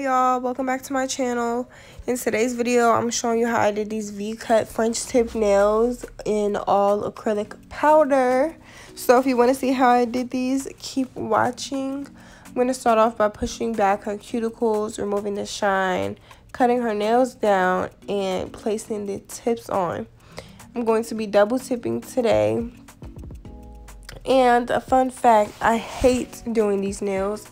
y'all, welcome back to my channel. In today's video I'm showing you how I did these V-cut French tip nails in all acrylic powder. So if you want to see how I did these, keep watching. I'm going to start off by pushing back her cuticles, removing the shine, cutting her nails down, and placing the tips on. I'm going to be double tipping today. And a fun fact, I hate doing these nails.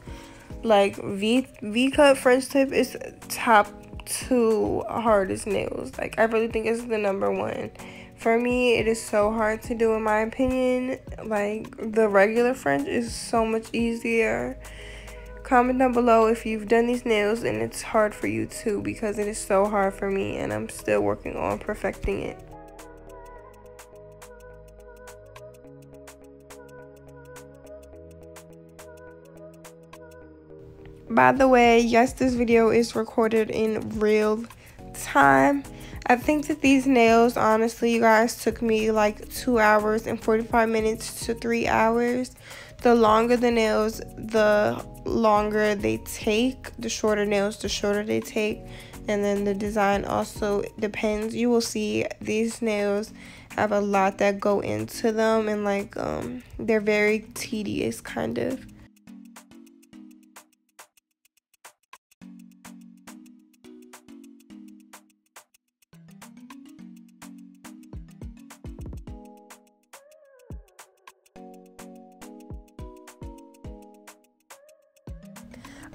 Like V-cut French tip is top 2 hardest nails. Like, I really think it's the #1. For me, it is so hard to do, in my opinion. Like, the regular French is so much easier. Comment down below if you've done these nails and it's hard for you too, because it is so hard for me and I'm still working on perfecting it. By the way, yes, this video is recorded in real time. I think that these nails, honestly, you guys, took me like 2 hours and 45 minutes to 3 hours. The longer the nails, the longer they take. The shorter nails, the shorter they take. And then the design also depends. You will see these nails have a lot that go into them, and like they're very tedious, kind of.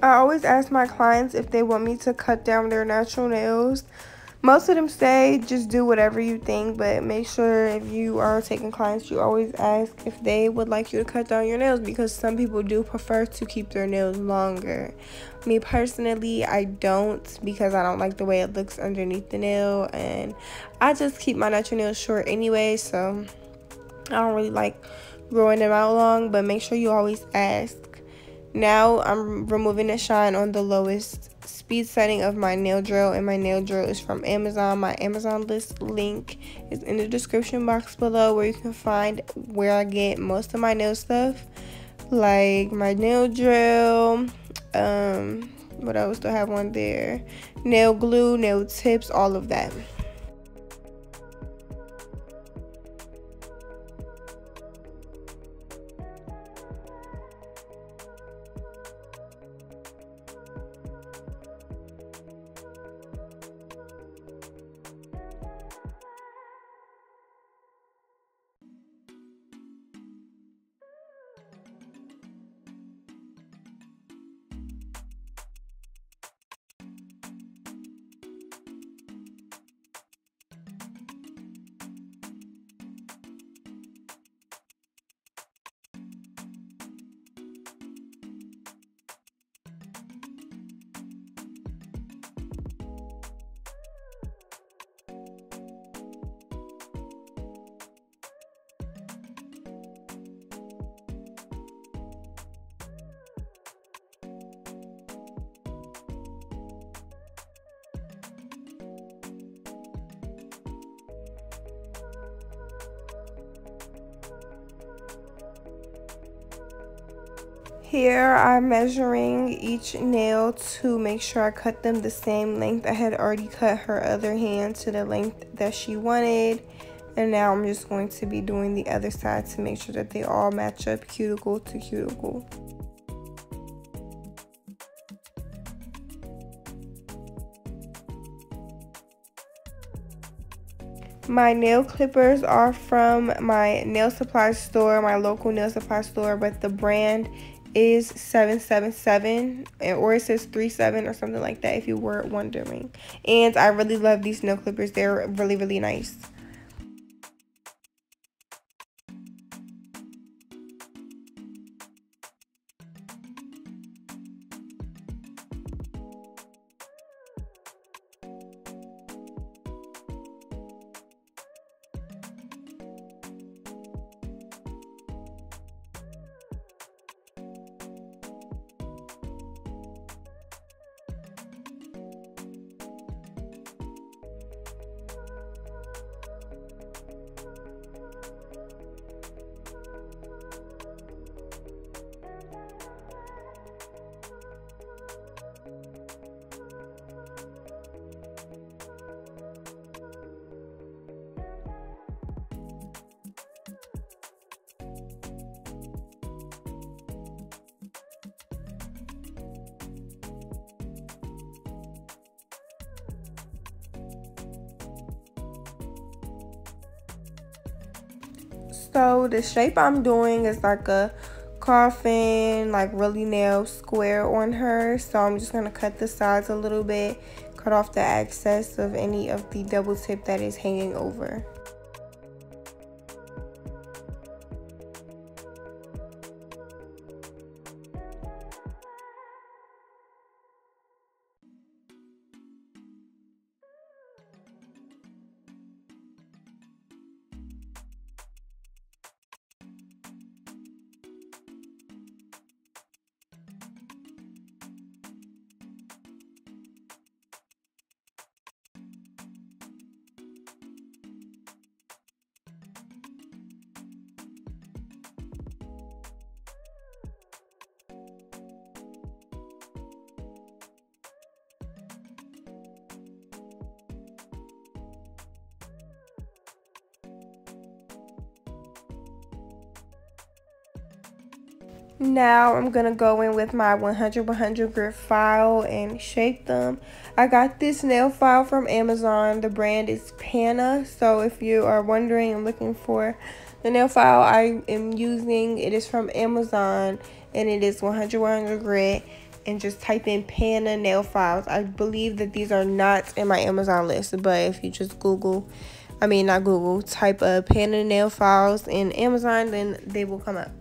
I always ask my clients if they want me to cut down their natural nails. Most of them say just do whatever you think, but make sure if you are taking clients, you always ask if they would like you to cut down your nails, because some people do prefer to keep their nails longer. Me personally, I don't, because I don't like the way it looks underneath the nail, and I just keep my natural nails short anyway, so I don't really like growing them out long. But make sure you always ask. Now I'm removing the shine on the lowest speed setting of my nail drill, and my nail drill is from Amazon. My Amazon link is in the description box below, where you can find where I get most of my nail stuff, like my nail drill, what else do I have on there, nail glue, nail tips, all of that. Here I'm measuring each nail to make sure I cut them the same length. I had already cut her other hand to the length that she wanted, and now I'm just going to be doing the other side to make sure that they all match up cuticle to cuticle. My nail clippers are from my nail supply store, my local nail supply store, but the brand is 777, or it says 37 or something like that, if you were wondering. And I really love these nail clippers. They're really, really nice. So the shape I'm doing is like a coffin, like really nail square on her. So I'm just gonna cut the sides a little bit, cut off the excess of any of the double tip that is hanging over. Now I'm gonna go in with my 100 grit file and shape them. I got this nail file from Amazon. The brand is Panna. So if you are wondering and looking for the nail file I am using, it is from Amazon and it is 100 grit. And just type in Panna nail files. I believe that these are not in my Amazon list, but if you just type Panna nail files in Amazon, then they will come up.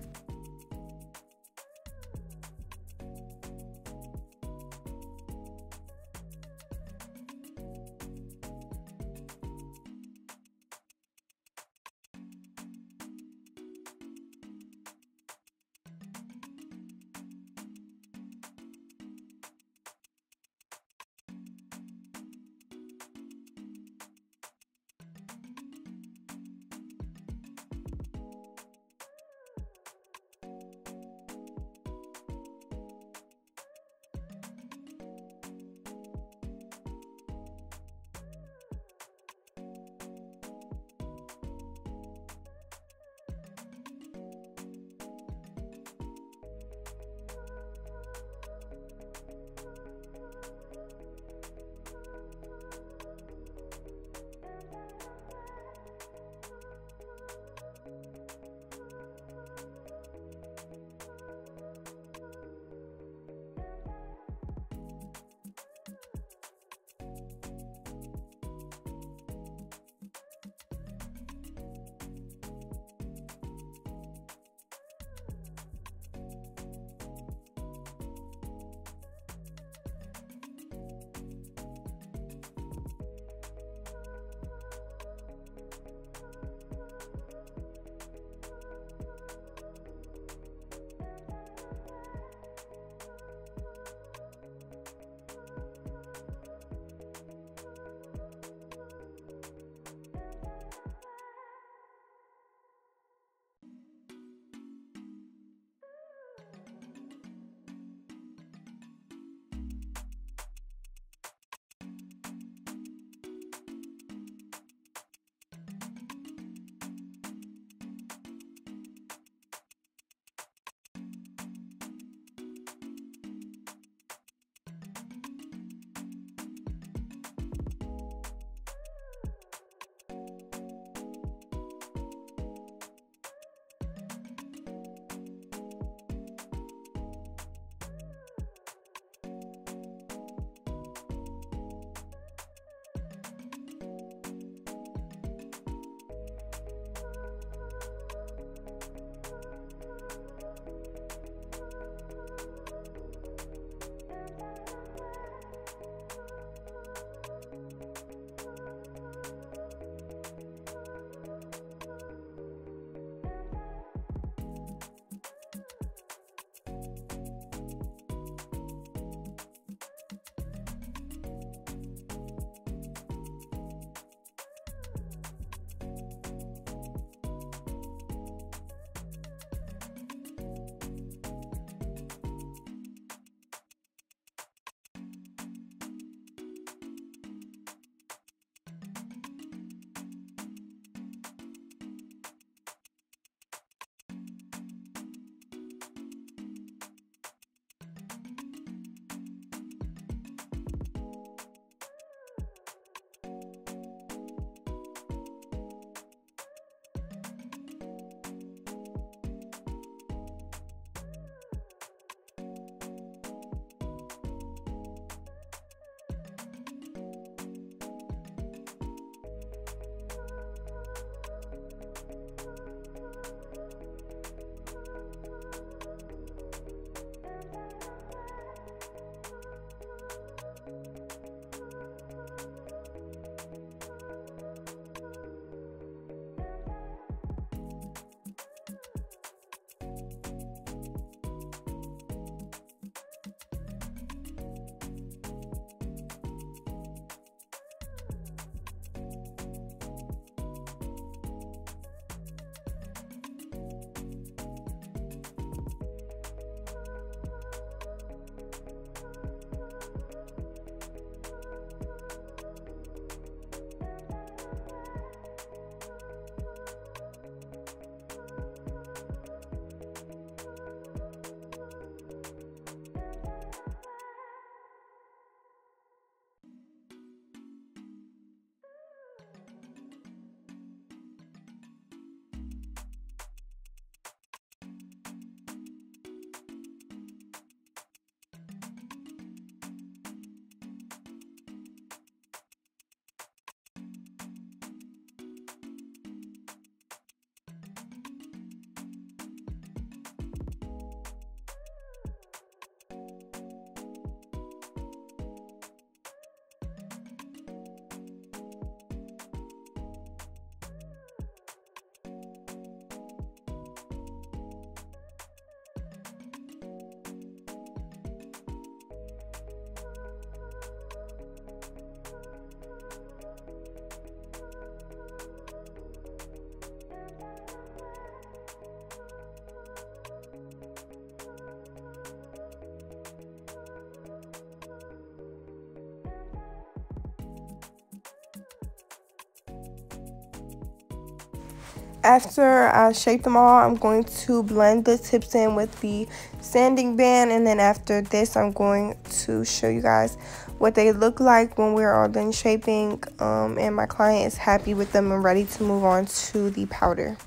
After I shape them all, I'm going to blend the tips in with the sanding band, and then after this I'm going to show you guys what they look like when we're all done shaping, and my client is happy with them and ready to move on to the powder.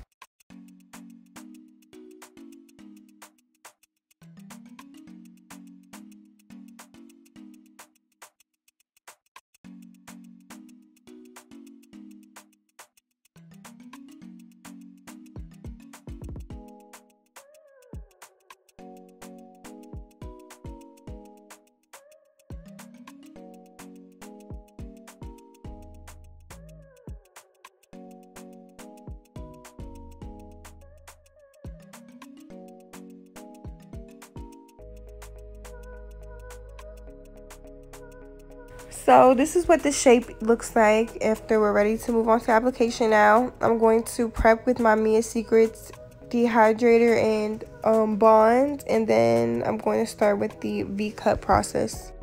So this is what the shape looks like after we're ready to move on to application. Now I'm going to prep with my Mia Secrets dehydrator and bond, and then I'm going to start with the V-cut process.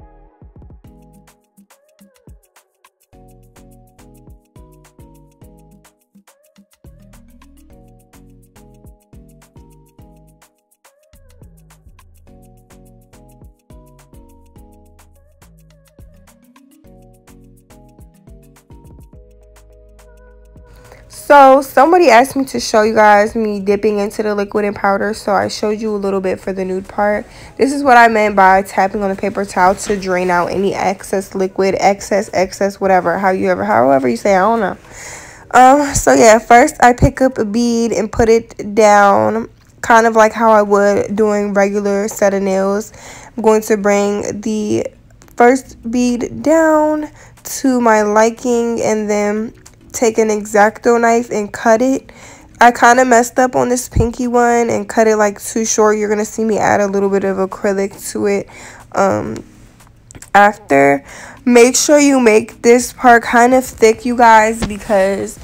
So somebody asked me to show you guys me dipping into the liquid and powder, so I showed you a little bit for the nude part. This is what I meant by tapping on the paper towel to drain out any excess liquid, excess, whatever, however you say, I don't know. So yeah, first I pick up a bead and put it down, kind of like how I would doing regular set of nails. I'm going to bring the first bead down to my liking, and then take an x-acto knife and cut it. I kind of messed up on this pinky one and cut it like too short. You're gonna see me add a little bit of acrylic to it after. Make sure you make this part kind of thick, you guys, because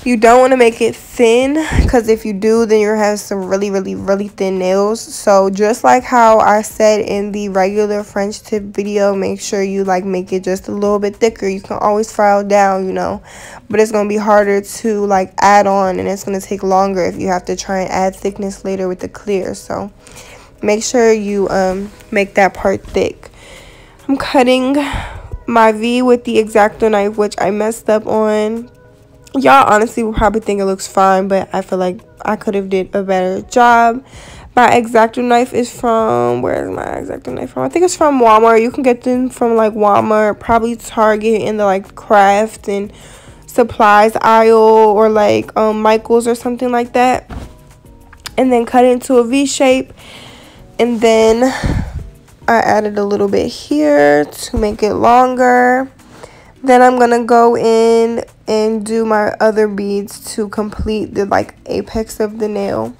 you don't want to make it thin, because if you do, then you'll have some really thin nails. So just like how I said in the regular French tip video, make sure you like make it just a little bit thicker. You can always file down, you know, but it's going to be harder to like add on, and it's going to take longer if you have to try and add thickness later with the clear. So make sure you make that part thick. I'm cutting my V with the x-acto knife, which I messed up on. Y'all honestly will probably think it looks fine, but I feel like I could have did a better job. My x-acto knife is from, where is my x-acto knife from? I think it's from Walmart. You can get them from like Walmart, probably Target, in the like craft and supplies aisle, or like Michael's or something like that. And then cut it into a V shape, and then I added a little bit here to make it longer. Then I'm gonna go in and do my other beads to complete the like apex of the nail.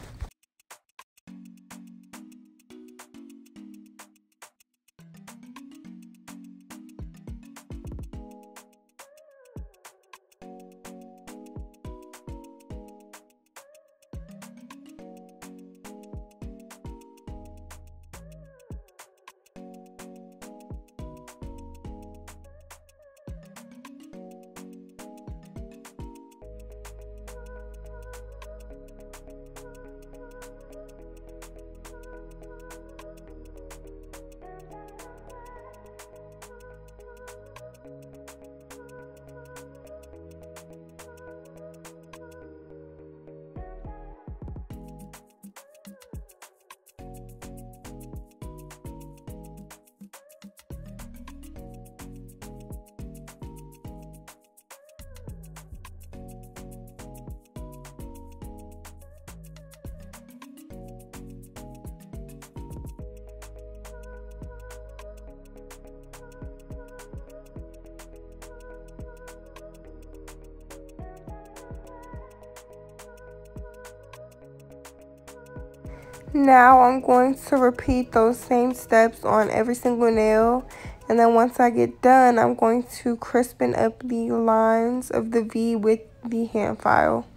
Now I'm going to repeat those same steps on every single nail, and then once I get done, I'm going to crispen up the lines of the V with the hand file.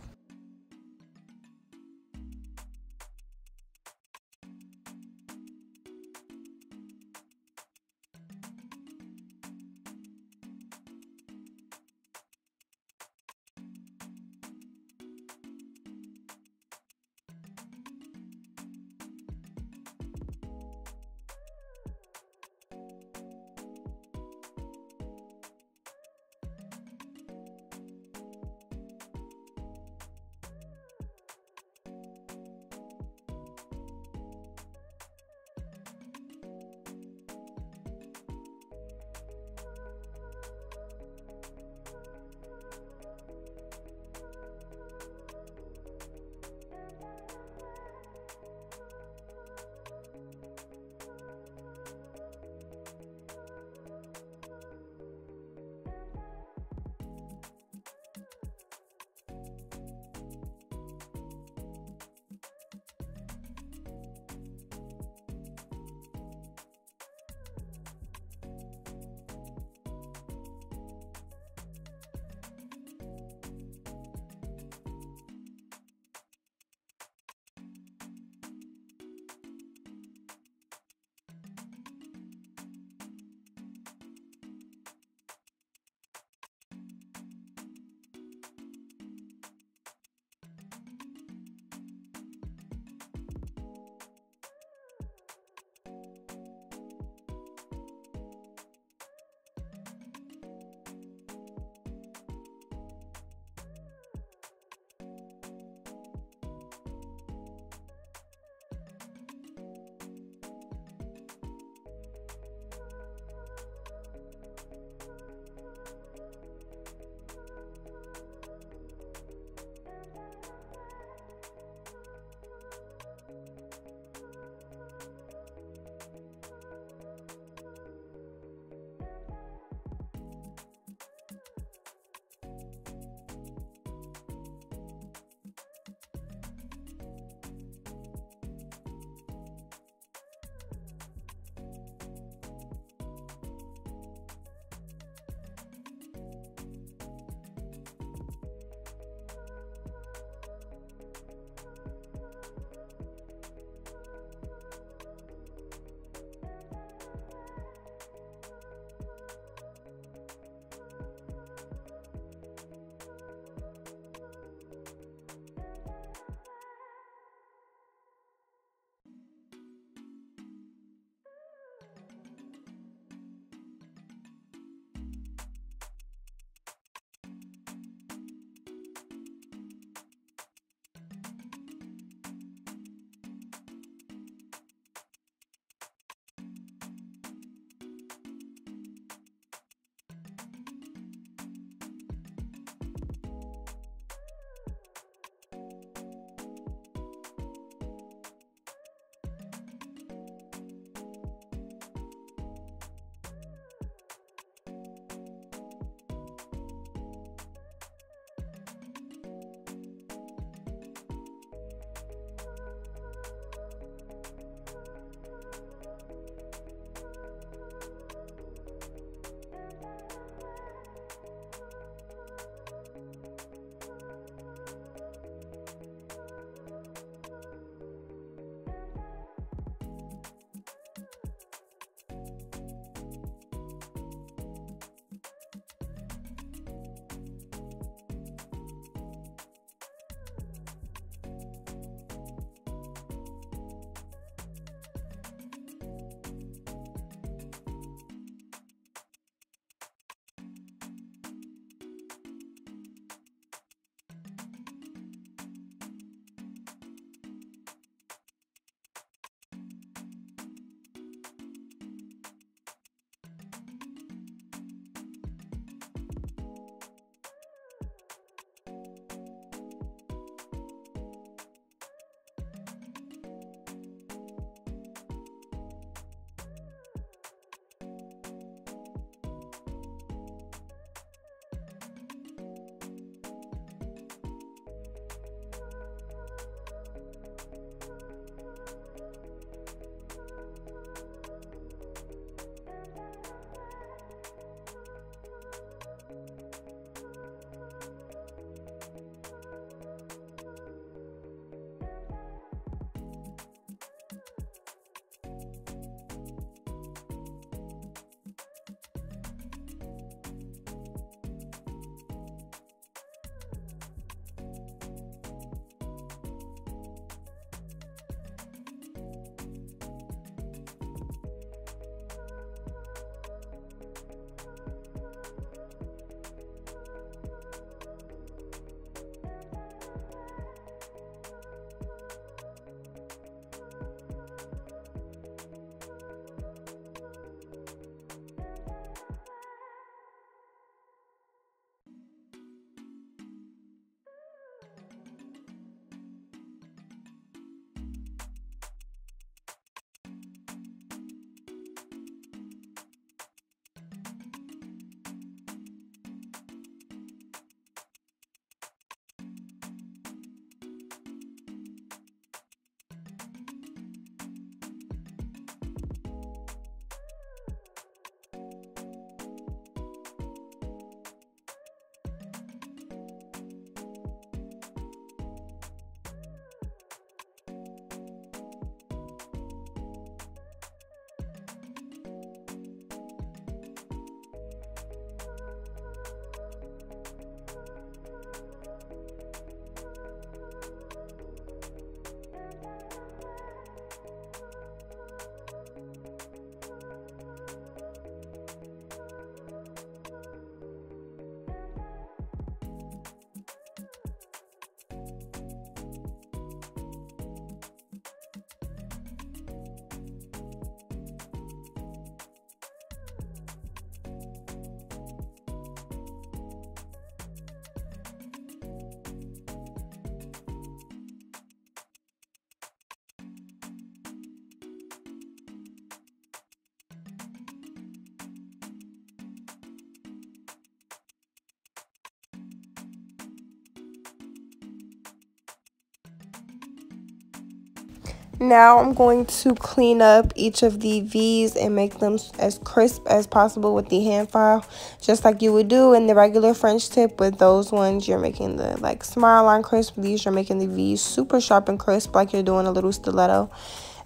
Now I'm going to clean up each of the V's and make them as crisp as possible with the hand file, just like you would do in the regular French tip. With those ones, you're making the like smile line crisp. These, you're making the V's super sharp and crisp, like you're doing a little stiletto.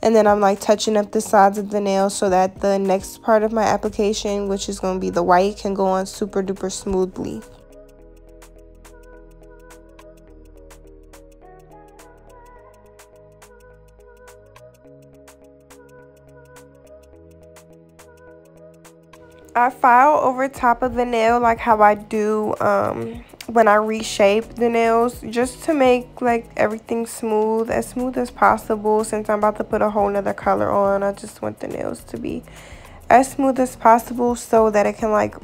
And then I'm like touching up the sides of the nail so that the next part of my application, which is going to be the white, can go on super duper smoothly. I file over top of the nail like how I do when I reshape the nails, just to make like everything smooth as possible. Since I'm about to put a whole nother color on, I just want the nails to be as smooth as possible so that it can like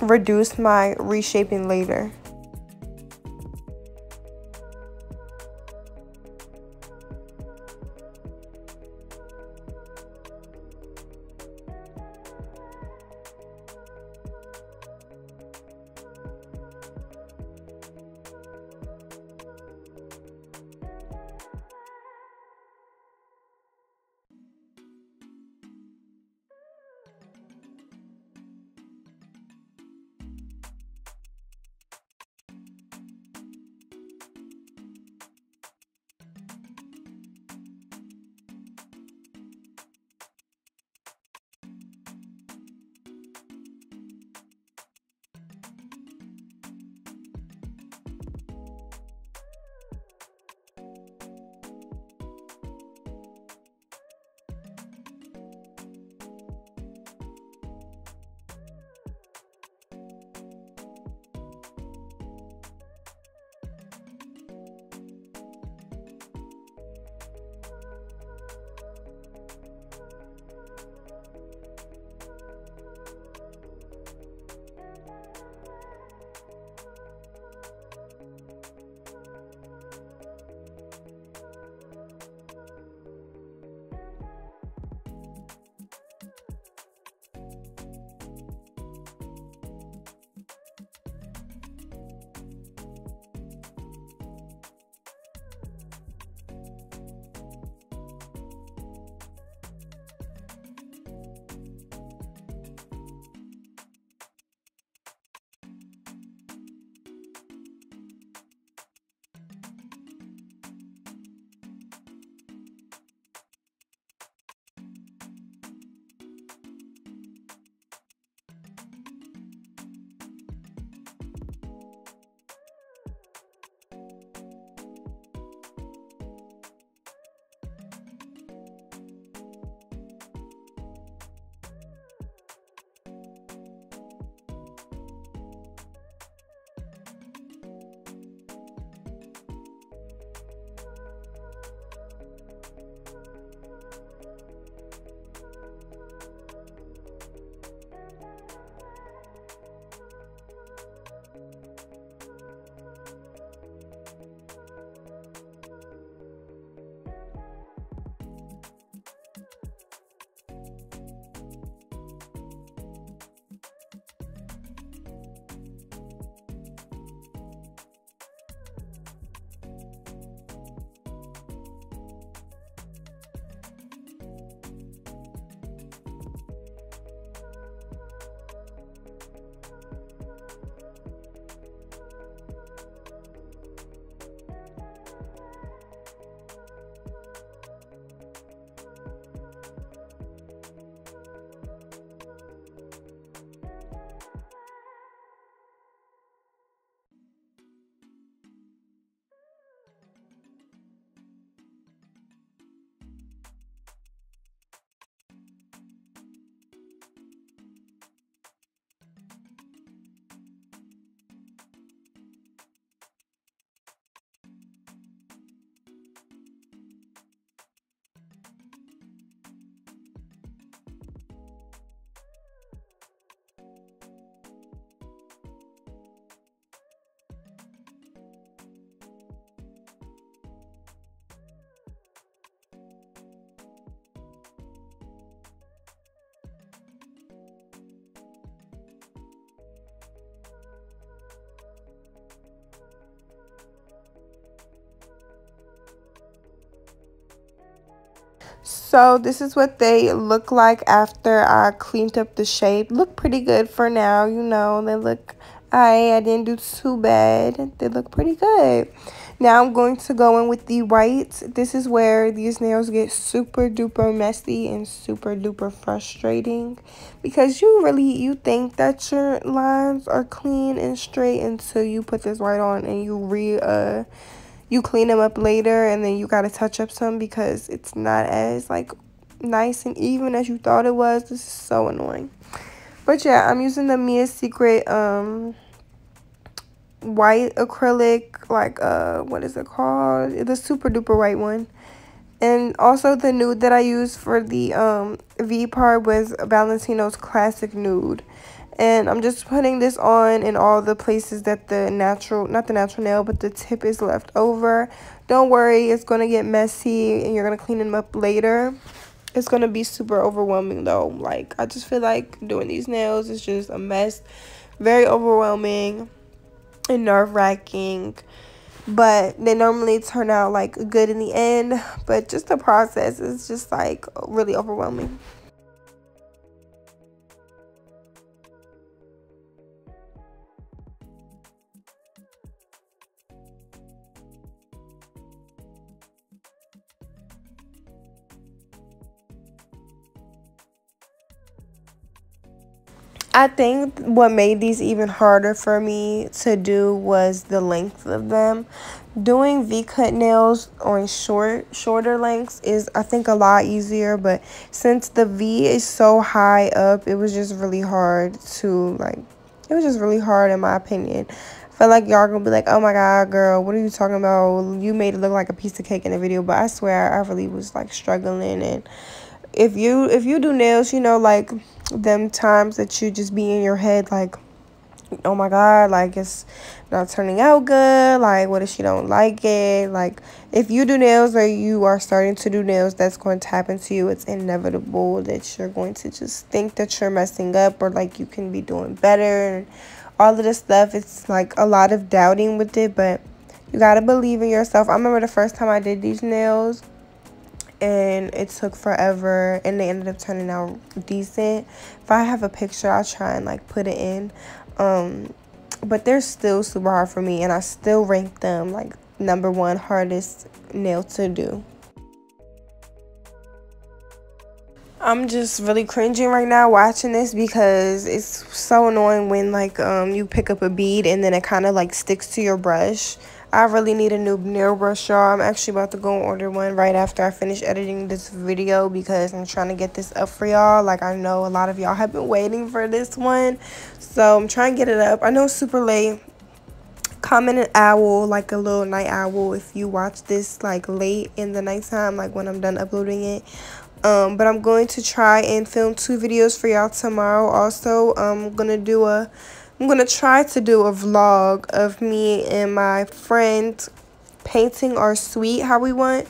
reduce my reshaping later. So this is what they look like after I cleaned up the shape. Look pretty good for now, you know. They look, I didn't do too bad. They look pretty good. Now I'm going to go in with the white. This is where these nails get super duper messy and super duper frustrating, because you think that your lines are clean and straight until you put this white on and you clean them up later, and then you got to touch up some because it's not as like nice and even as you thought it was. This is so annoying. But yeah, I'm using the Mia Secret white acrylic, like what is it called, the super duper white one. And also the nude that I used for the V part was Valentino's classic nude. And I'm just putting this on in all the places that the natural, not the natural nail, but the tip is left over. Don't worry, it's going to get messy and you're going to clean them up later. It's going to be super overwhelming though. Like, I just feel like doing these nails is just a mess. Very overwhelming and nerve-wracking. But they normally turn out like good in the end. But just the process is just like really overwhelming. I think what made these even harder for me to do was the length of them. Doing V-cut nails on shorter lengths is, I think, a lot easier, but since the V is so high up, it was just really hard to, like, it was just really hard in my opinion. I feel like y'all gonna be like, oh my god, girl, what are you talking about? You made it look like a piece of cake in the video, but I swear I really was like struggling. And if you do nails, you know, like them times that you just be in your head like, oh my god, like it's not turning out good, like what if she don't like it? Like, if you do nails or you are starting to do nails, that's going to happen to you. It's inevitable that you're going to just think that you're messing up, or like you can be doing better and all of this stuff. It's like a lot of doubting with it, but you got to believe in yourself. I remember the first time I did these nails and it took forever and they ended up turning out decent. If I have a picture, I'll try and like put it in. But they're still super hard for me, and I still rank them like #1 hardest nail to do. I'm just really cringing right now watching this because it's so annoying when like you pick up a bead and then it kind of like sticks to your brush. I really need a new nail brush, y'all. I'm actually about to go and order one right after I finish editing this video because I'm trying to get this up for y'all. Like, I know a lot of y'all have been waiting for this one, so I'm trying to get it up. I know it's super late. Comment an owl, like a little night owl, if you watch this like late in the nighttime, like when I'm done uploading it. But I'm going to try and film 2 videos for y'all tomorrow. Also, I'm gonna try to do a vlog of me and my friend painting our suite how we want.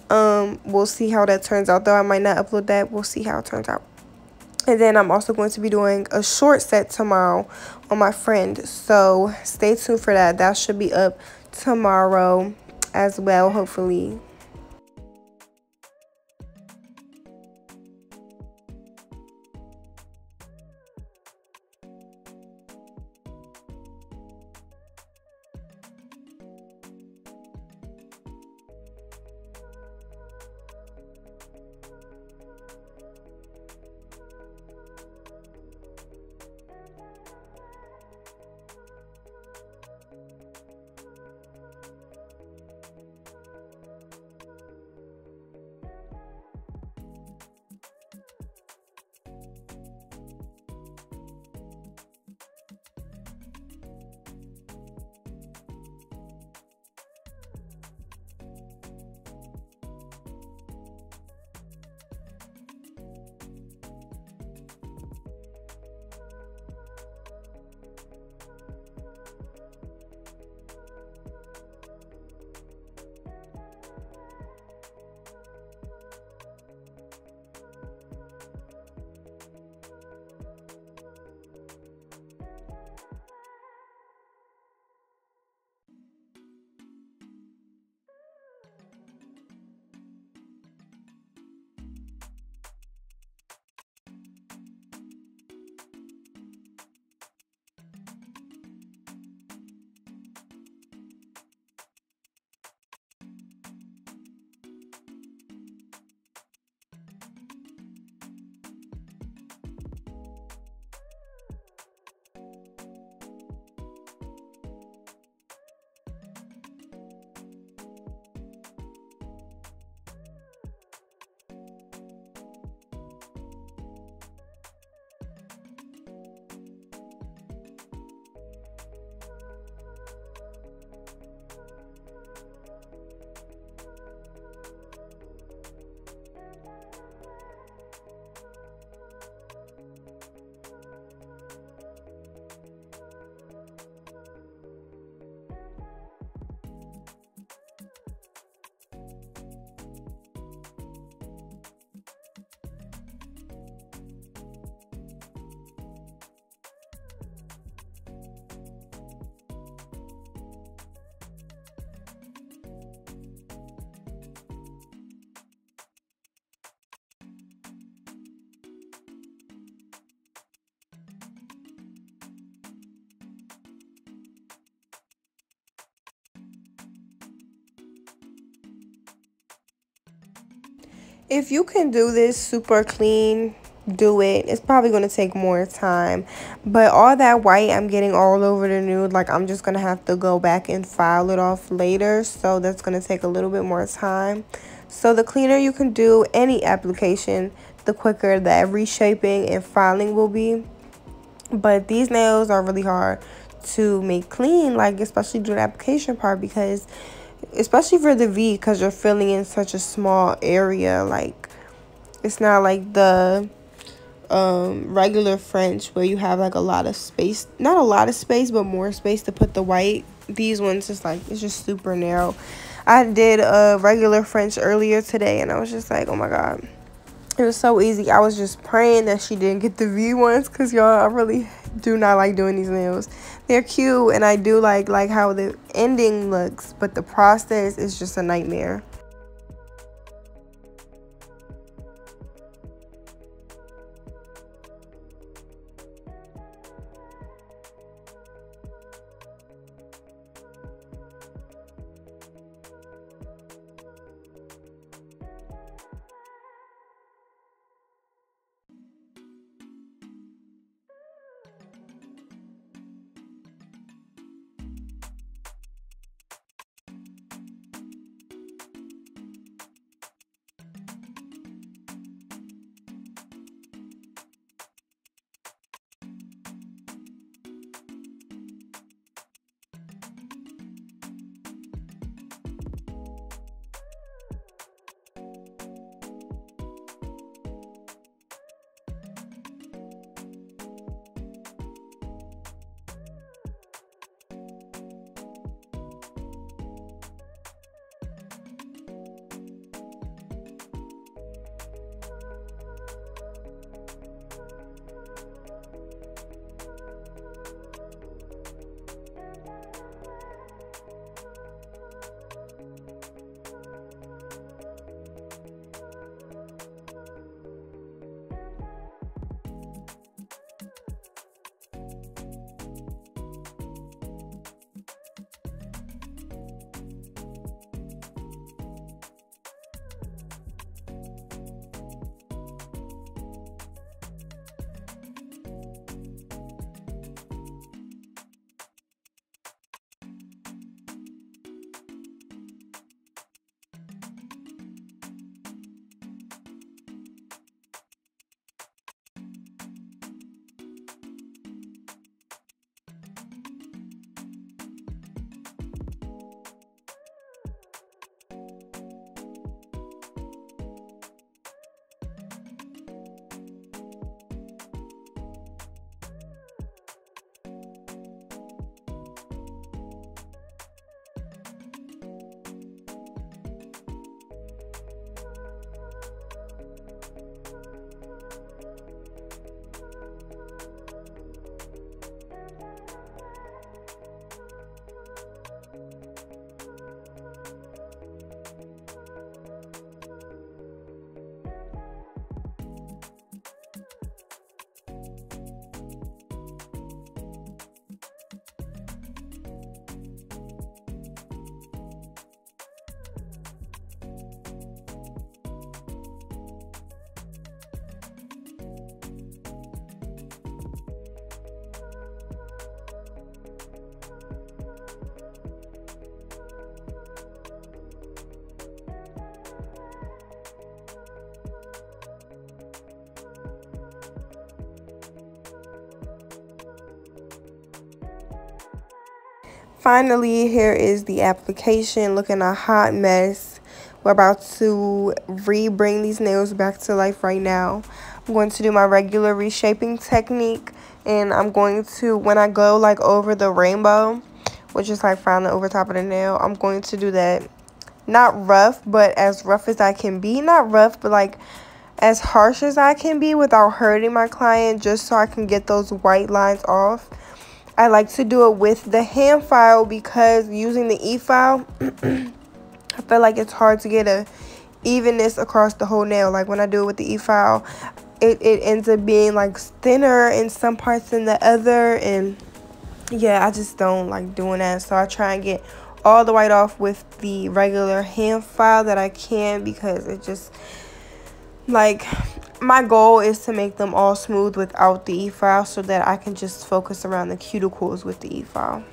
We'll see how that turns out though. I might not upload that. We'll see how it turns out. And then I'm also going to be doing a short set tomorrow on my friend. So stay tuned for that. That should be up tomorrow as well, hopefully. If you can do this super clean, do it. It's probably going to take more time. But all that white I'm getting all over the nude, like I'm just going to have to go back and file it off later. So that's going to take a little bit more time. So the cleaner you can do any application, the quicker that reshaping and filing will be. But these nails are really hard to make clean, like especially do the application part, because especially for the V, because you're filling in such a small area. Like it's not like the regular French where you have like a lot of space, not a lot of space, but more space to put the white. These ones just like, it's just super narrow. I did a regular French earlier today and I was just like, oh my god, it was so easy. I was just praying that she didn't get the V ones, because y'all, I really do not like doing these nails. They're cute and I do like how the ending looks, but the process is just a nightmare. Finally, here is the application, looking a hot mess. We're about to bring these nails back to life right now. I'm going to do my regular reshaping technique, and I'm going to, when I go like over the rainbow, which is like finally over top of the nail, I'm going to do that, not rough, but as rough as I can be. Not rough, but like as harsh as I can be without hurting my client, just so I can get those white lines off. I like to do it with the hand file, because using the e-file, I feel like it's hard to get a evenness across the whole nail. Like when I do it with the e-file, it ends up being like thinner in some parts than the other, and yeah, I just don't like doing that. So I try and get all the white off with the regular hand file that I can, because it just, Like, my goal is to make them all smooth without the e-file so that I can just focus around the cuticles with the e-file.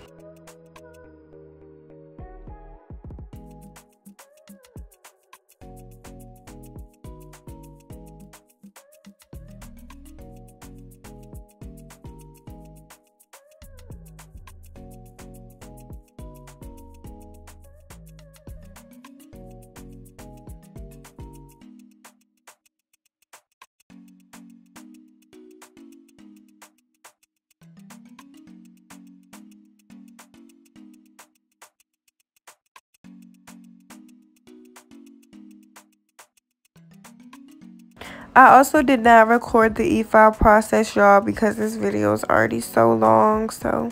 I also did not record the e-file process, y'all, because this video is already so long. So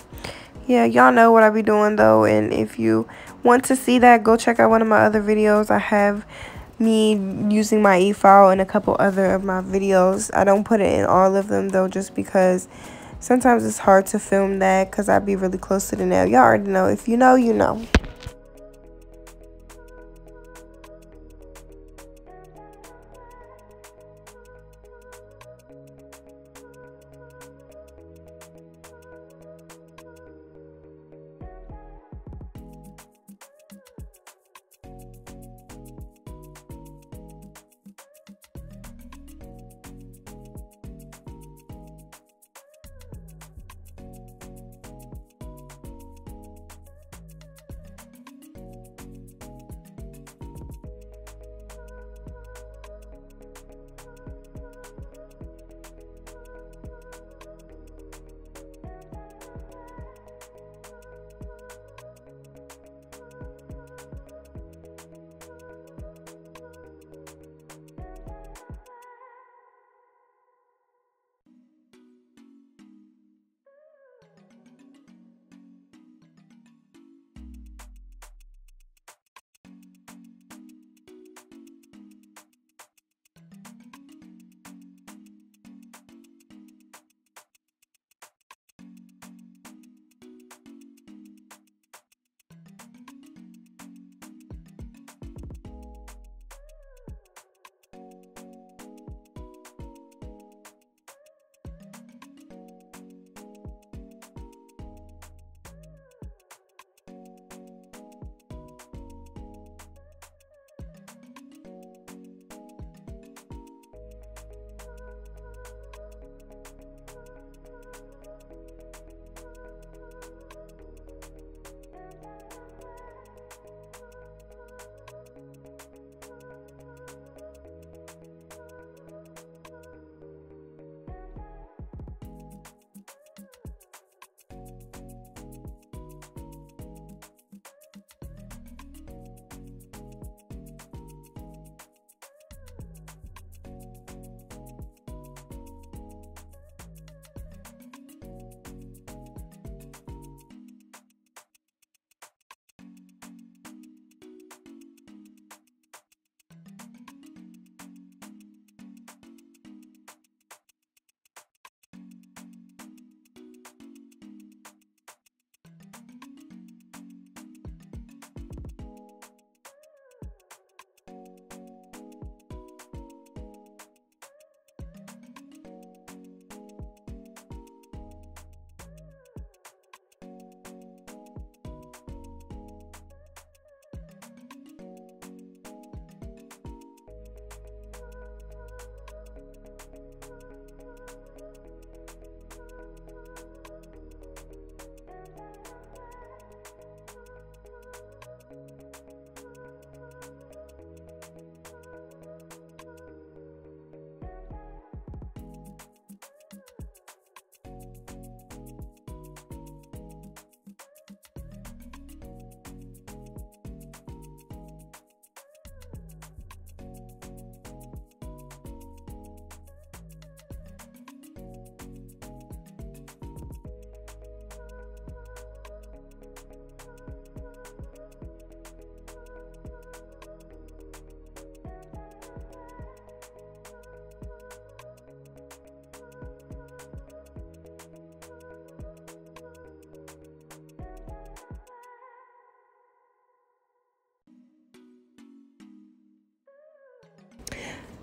yeah, y'all know what I be doing though, and if you want to see that, go check out one of my other videos. I have me using my e-file in a couple other of my videos. I don't put it in all of them though, just because sometimes it's hard to film that because I be really close to the nail. Y'all already know. If you know, you know.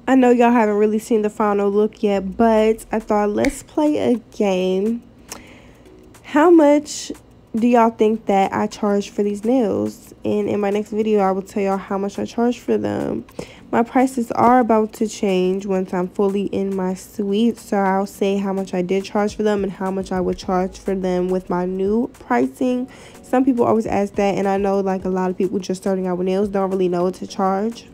I know y'all haven't really seen the final look yet, but I thought let's play a game. How much do y'all think that I charge for these nails? And in my next video, I will tell y'all how much I charge for them. My prices are about to change once I'm fully in my suite, so I'll say how much I did charge for them and how much I would charge for them with my new pricing. Some people always ask that, and I know like a lot of people just starting out with nails don't really know what to charge.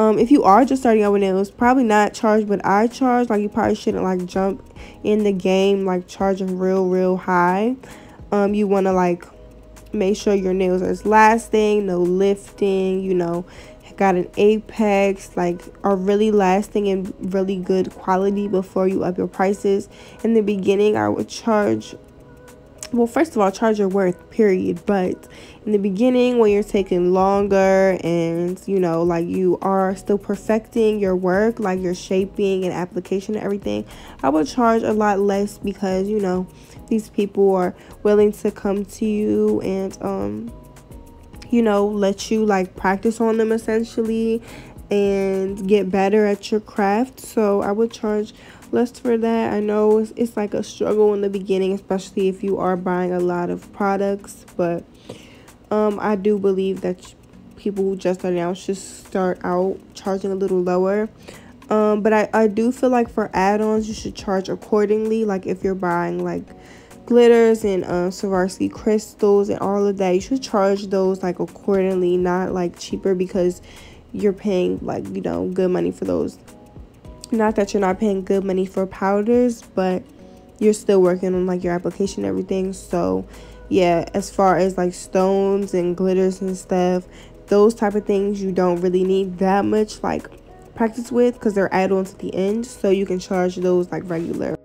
If you are just starting out with nails, probably not charge what I charge. Like, you probably shouldn't like jump in the game like charging real high. You want to like make sure your nails are lasting, no lifting, you know, got an apex, like are really lasting and really good quality before you up your prices. In the beginning, I would charge, well, first of all, charge your worth, period. But in the beginning, when you're taking longer and, you know, like you are still perfecting your work, like your shaping and application and everything, I would charge a lot less because, you know, these people are willing to come to you and, you know, let you like practice on them essentially and get better at your craft. So I would charge less for that. I know it's like a struggle in the beginning, especially if you are buying a lot of products, but I do believe that people who just started out should start out charging a little lower. But I do feel like for add-ons you should charge accordingly. Like if you're buying like glitters and Swarovski crystals and all of that, you should charge those like accordingly, not like cheaper because you're paying like, you know, good money for those. Not that you're not paying good money for powders, but you're still working on like your application and everything. So yeah, as far as like stones and glitters and stuff, those type of things you don't really need that much like practice with because they're add-ons at the end, so you can charge those like regular.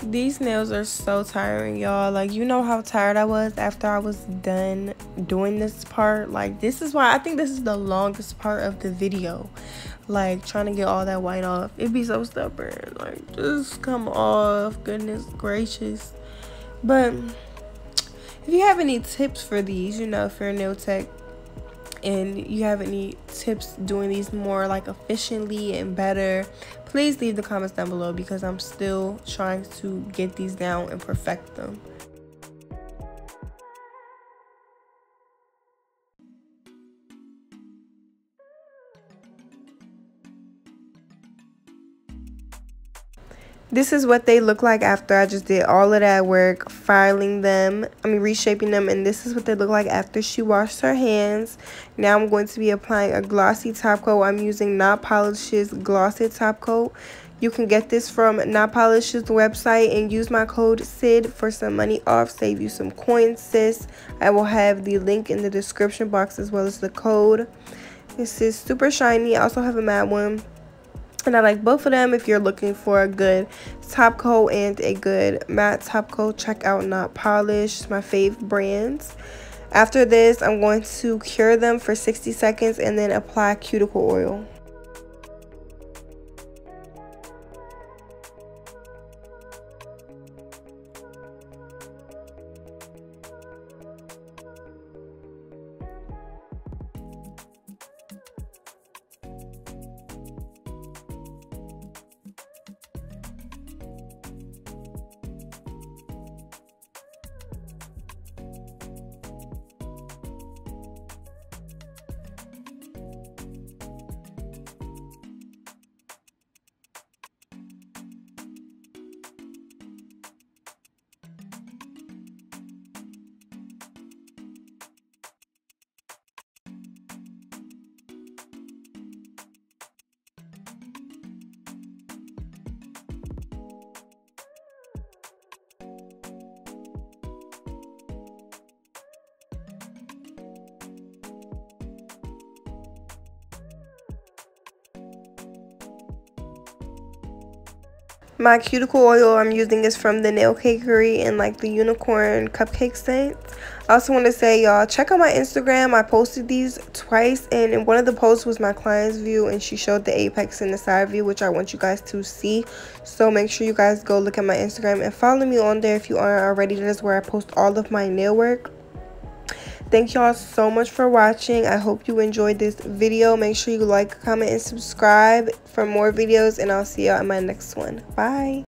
These nails are so tiring, y'all. Like, you know how tired I was after I was done doing this part. Like, this is why I think this is the longest part of the video. Like, trying to get all that white off. It'd be so stubborn. Like, just come off. Goodness gracious. But if you have any tips for these, you know, if you're a nail tech and you have any tips doing these more like efficiently and better, please leave the comments down below, because I'm still trying to get these down and perfect them. This is what they look like after I just did all of that work filing them, reshaping them, and this is what they look like after she washed her hands. Now I'm going to be applying a glossy top coat. I'm using Not Polish's glossy top coat. You can get this from Not Polish's website and use my code SID for some money off. Save you some coins, sis. I will have the link in the description box as well as the code. This is super shiny. I also have a matte one, and I like both of them. If you're looking for a good top coat and a good matte top coat, check out Not Polish, my fave brands. After this, I'm going to cure them for 60 seconds and then apply cuticle oil. My cuticle oil I'm using is from the Nail Cakery and like the unicorn cupcake scents. I also want to say, y'all, check out my Instagram. I posted these twice, and in one of the posts was my client's view, and she showed the apex and the side view, which I want you guys to see. So make sure you guys go look at my Instagram and follow me on there if you aren't already. That is where I post all of my nail work. Thank y'all so much for watching. I hope you enjoyed this video. Make sure you like, comment, and subscribe for more videos, and I'll see y'all in my next one. Bye.